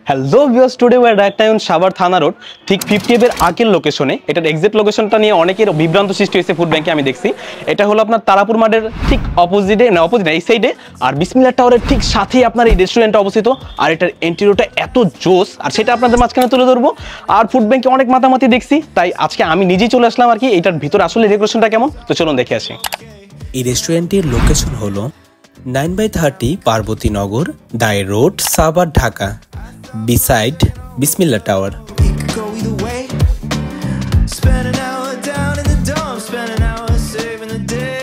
Hello viewers, today we're right time Savar Thana road ঠিক 50 এর আগের লোকেশনে। এটার এক্সাক্ট লোকেশনটা নিয়ে অনেকের বিভ্রান্ত সৃষ্টি হয়েছে ফুড ব্যাংকে। আমি দেখছি এটা হলো আপনার তারাপুর মাঠের ঠিক অপোজিটে, না অপোজিট এই সাইডে, আর বিসমিল্লাহ টাওয়ারের ঠিক সাথেই আপনার এই রেস্টুরেন্টটা অবস্থিত। আর এটার ইন্টেরিয়রটা এত জোস, আর সেটা আপনাদের মাঝখানে তুলে ধরবো। আর ফুড ব্যাংকে অনেক মাতামাতি দেখছি, তাই আজকে আমি নিজেই চলে আসলাম আর কি। এটার ভিতরে আসলে ডেকোরেশনটা কেমন, তো চলুন দেখে আসি। এই রেস্টুরেন্টের লোকেশন হলো 9/30 পার্বতী নগর, দায়ের রোড, সাভার, ঢাকা, বিসাইড বিসমিল্লাহ টাওয়ার।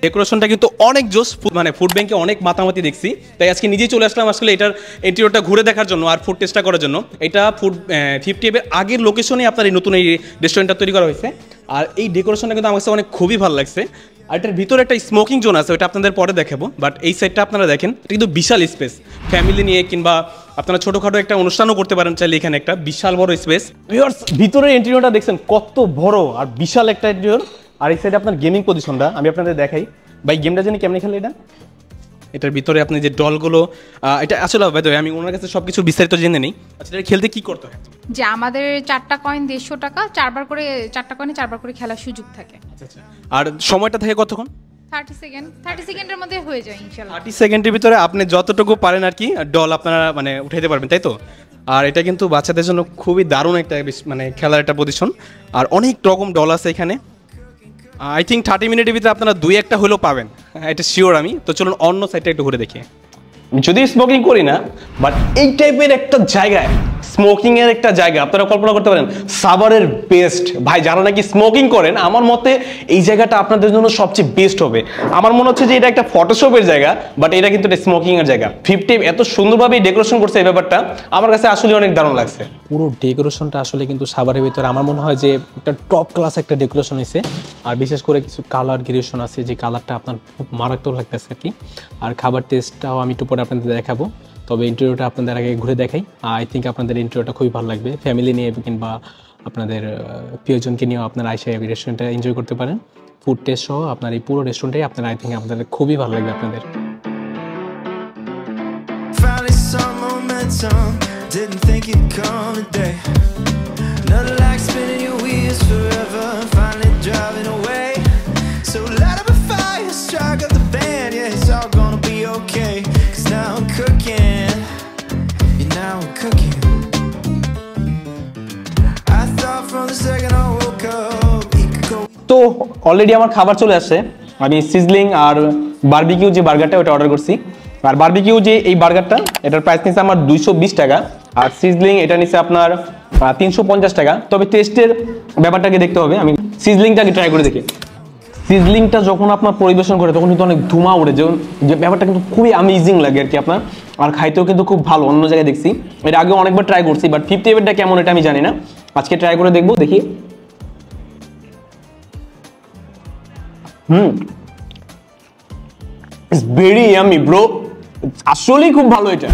ডেকোরেশনটা কিন্তু অনেক জোস, মানে ফুড ব্যাংকে অনেক মাতামাতি দেখছি, তাই আজকে নিজেই চলে আসলাম আসলে এটার ইন্টেরিয়রটা ঘুরে দেখার জন্য আর ফুড টেস্টটা করার জন্য। এটা ফুড 50 এর আগের লোকেশনে আপনার এই নতুন এই রেস্টুরেন্টটা তৈরি করা হয়েছে। আর এই ডেকোরেশনটা কিন্তু আমার কাছে অনেক খুবই ভালো লাগছে। আর এটার ভিতরে একটা স্মোকিং জোন আছে, ওটা আপনাদের পরে দেখাবো। বাট এই সাইডটা আপনারা দেখেন, এটা কিন্তু বিশাল স্পেস, ফ্যামিলি নিয়ে কিংবা আপনারা ছোটোখাটো একটা অনুষ্ঠানও করতে পারেন চাইলে। এখানে একটা বিশাল বড় স্পেস। ভিতরের ইন্টেরিয়রটা দেখছেন কত বড় আর বিশাল একটা ইন্টেরিয়র। আর এই সাইডে আপনার গেমিং পজিশনটা আমি আপনাদের দেখাই। ভাই গেমটা জানি কেমনি খেলে এটা। এটার ভিতরে আপনি যে ডলগুলো, এটা আসলে আমি ওনার কাছে সবকিছু বিস্তারিত জেনে নেই। আচ্ছা, এটা খেলতে কি করতে হয়? যে আমাদের 4টা কয়েন 150 টাকা, 4বার করে 4টা কয়েনে 4বার করে খেলার সুযোগ থাকে। আচ্ছা, আর সময়টা থাকে কতক্ষণ? 30 সেকেন্ডের মধ্যে হয়ে যায় ইনশাআল্লাহ। 30 সেকেন্ডের ভিতরে আপনি যতটুকু পারেন আর কি ডল আপনারা মানে উঠাইতে পারবেন, তাই তো? আর এটা কিন্তু বাচ্চাদের জন্য খুবই দারুণ একটা মানে খেলার একটা পজিশন। আর অনেক রকম ডল আছে এখানে। আই থিঙ্ক 30 মিনিটের ভিতরে আপনারা 2-1টা হলেও পাবেন, এটা শিওর আমি। তো চলুন অন্য সাইডটা একটু ঘুরে দেখি। যদি স্মোকিং করি না, বাট এই টাইপের একটা জায়গায়, স্মোকিং এর একটা জায়গা আপনারা কল্পনা করতে পারেন সাভারের বেস্ট। ভাই যারা নাকি স্মোকিং করেন, আমার মতে এই জায়গাটা আপনাদের জন্য সবচেয়ে বেস্ট হবে। আমার মনে হচ্ছে যে এটা একটা ফটোশপের জায়গা, বাট এটা কিন্তু একটা স্মোকিং এর জায়গা। 50 এত সুন্দরভাবে ডেকোরেশন করছে, এই ব্যাপারটা আমার কাছে আসলে অনেক দারুণ লাগছে। পুরো ডেকোরেশনটা আসলে কিন্তু সাভারের ভিতরে আমার মনে হয় যে একটা টপ ক্লাস একটা ডেকোরেশন হয়েছে। আর বিশেষ করে কিছু কালার গ্রেডেশন আছে, যে কালারটা আপনার খুব মারাত্মক লাগতেছে আর কি। আর খাবার টেস্টটাও আমি একটু পরে আপনাদের দেখাবো, তবে ইন্টেরিয়রটা আপনাদের আগে ঘুরে দেখাই। আই থিঙ্ক আপনাদের ইন্টেরিয়রটা খুবই ভালো লাগবে। ফ্যামিলি নিয়ে কিংবা আপনাদের প্রিয়জনকে নিয়েও আপনারা আইসা এই রেস্টুরেন্টটা এনজয় করতে পারেন। ফুড টেস্ট সহ আপনার এই পুরো রেস্টুরেন্টটাই আপনার আই থিঙ্ক আপনাদের খুবই ভালো লাগবে আপনাদের। Didn't think you'd come today. Nothing like spinning your wheels forever, finally driving away. So light up a fire, strike up the band. Yeah, it's all gonna be okay. 'Cause now I'm cooking, and now I'm cooking. I thought from the second I woke up, it could go. তো already আমার খাবার চলে আসছে। আমি sizzling আর barbecue যে বার্গারটা ওটা order করছি। আর barbecue যে এই বার্গারটা, এটার প্রাইস নিচ্ছে আমার 220 টাকা। আর সিজলিং এটা নিচ্ছে আপনার 350 টাকা। তবে টেস্টের ব্যাপারটাকে দেখতে হবে। আমি সিজলিংটাকে ট্রাই করে দেখি। সিজলিংটা যখন আপনার পরিবেশন করে তখন কিন্তু অনেক ধোঁয়া উঠে, যে ব্যাপারটা কিন্তু খুবই অ্যামেজিং লাগে আর কি আপনার। আর খাইতেও কিন্তু খুব ভালো, অন্য জায়গায় দেখছি। এটা আগে অনেকবার ট্রাই করছি, বাট 50 এরটা কেমন এটা আমি জানি না। আজকে ট্রাই করে দেখবো, দেখি। ইটস ভেরি ইয়ামি ব্রো, আসলেই খুব ভালো এটা।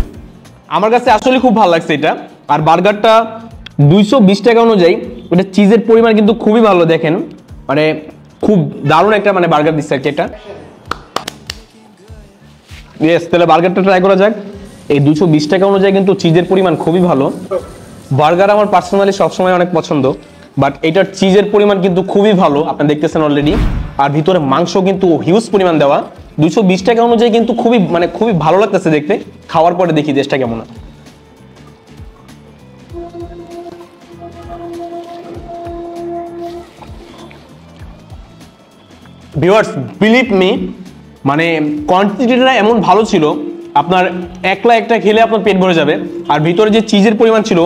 আমার কাছে আসলে খুব ভালো লাগছে এটা। আর বার্গারটা 220 টাকা অনুযায়ী ওটা চিজের পরিমাণ কিন্তু খুবই ভালো। দেখেন মানে খুব দারুণ একটা মানে বার্গার দিচ্ছে আর কি এটা। ইয়েস, তাহলে বার্গারটা ট্রাই করা যাক। এই 220 টাকা অনুযায়ী কিন্তু চিজের পরিমাণ খুবই ভালো। বার্গার আমার পার্সোনালি সবসময় অনেক পছন্দ, বাট এটার চিজের পরিমাণ কিন্তু খুবই ভালো, আপনি দেখতেছেন অলরেডি। আর ভিতরে মাংস কিন্তু হিউজ পরিমাণ দেওয়া। 220 টাকা অনুযায়ী কিন্তু খুবই ভালো লাগতেছে দেখতে। খাওয়ার পরে দেখি টেস্টটা কেমন। ভিউয়ার্স বিলিভ মি, মানে কোয়ান্টিটিটা এমন ভালো ছিল, আপনার একলা একটা খেলে আপনার পেট ভরে যাবে। আর ভিতরে যে চিজের পরিমাণ ছিল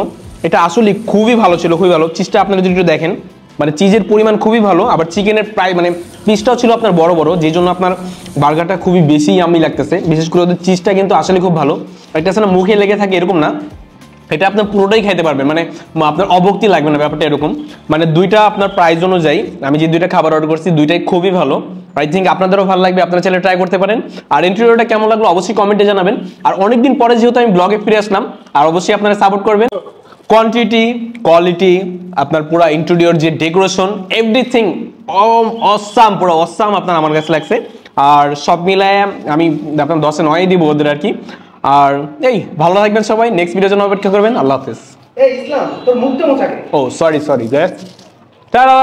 এটা আসলে খুবই ভালো ছিল, খুবই ভালো। চিজটা আপনারা যদি একটু দেখেন, মানে চিজের পরিমাণ খুবই ভালো। আবার চিকেনের প্রায় মানে পিসটাও ছিল আপনার বড় বড়, যেই জন্য আপনার বার্গারটা খুবই বেশি ইয়াম্মি লাগতেছে। বিশেষ করে ওদের চিজটা কিন্তু আসলে খুব ভালো। এটা আসলে মুখে লেগে থাকে এরকম না, এটা আপনার পুরোটাই খাইতে পারবেন, মানে আপনার অভক্তি লাগবে না, ব্যাপারটা এরকম। মানে দুইটা আপনার প্রাইস অনুযায়ী আমি যে দুইটা খাবার অর্ডার করছি দুইটাই খুবই ভালো। আই থিঙ্ক আপনাদেরও ভালো লাগবে, আপনারা চাইলে ট্রাই করতে পারেন। আর ইন্টেরিয়রটা কেমন লাগলো অবশ্যই কমেন্টে জানাবেন। আর অনেকদিন পরে যেহেতু আমি ব্লগে ফিরে আসলাম, আর অবশ্যই আপনারা সাপোর্ট করবেন। কোয়ান্টিটি, কোয়ালিটি, আপনার পুরো ইন্টেরিয়র যে ডেকোরেশন, এভরিথিং অসাম, পুরো অসাম আপনার আমার কাছে লাগছে। আর সব মিলায় আমি আপনার 10-এ 9 দিব ওদের আর কি। আর এই ভালো থাকবেন সবাই, নেক্সট ভিডিওর জন্য অপেক্ষা করবেন। আল্লাহ হাফেজ। এই ইসলাম তোর মুখটা মোছাকে। ও সরি গাইস, টাটা।